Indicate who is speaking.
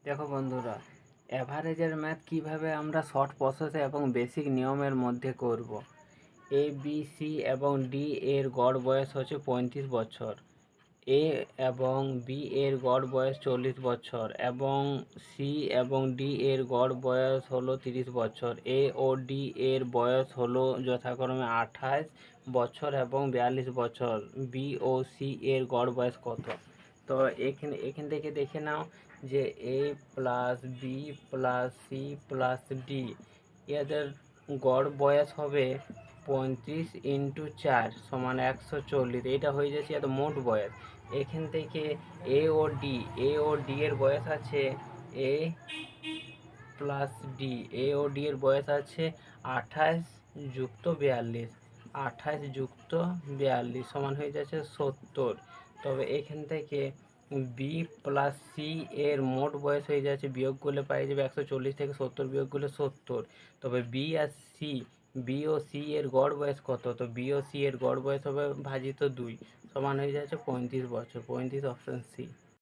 Speaker 1: দেখো বন্ধুরা, অ্যাভারেজের ম্যাথ কিভাবে আমরা শর্ট প্রসেসে এবং বেসিক নিয়মের মধ্যে করব। এ বি সি এবং ডি এর গড় বয়স হচ্ছে 35 বছর। এ এবং বি এর গড় বয়স 40 বছর এবং সি এবং ডি এর গড় বয়স হলো 30 বছর। এ ও ডি এর বয়স হলো যথাক্রমে 28 বছর এবং 42 বছর। বি ও সি এর গড় বয়স কত? তো এখান থেকে দেখে নাও যে A plus B plus C plus D এদের গড় বয়স হবে 35 × 4 = 140। এটা হয়ে যাচ্ছে এত মোট বয়স। এখান থেকে এ ও ডি এর বয়স আছে এ প্লাস ডি। এ ও ডি এর বয়স আছে 28 + 42। 28 + 42 সমান হয়ে যাচ্ছে 70। তবে এখান থেকে বি প্লাস সি এর মোট বয়স হয়ে যাচ্ছে, বিয়োগ করলে পাই যাবে 140 থেকে 70 বিয়োগ করলে 70। তবে বি ও সি এর গড় বয়স কত? তো বি ও সি এর গড় বয়স হবে ভাজিত 2 সমান হয়ে যাচ্ছে 35 বছর। 35 অপশন সি।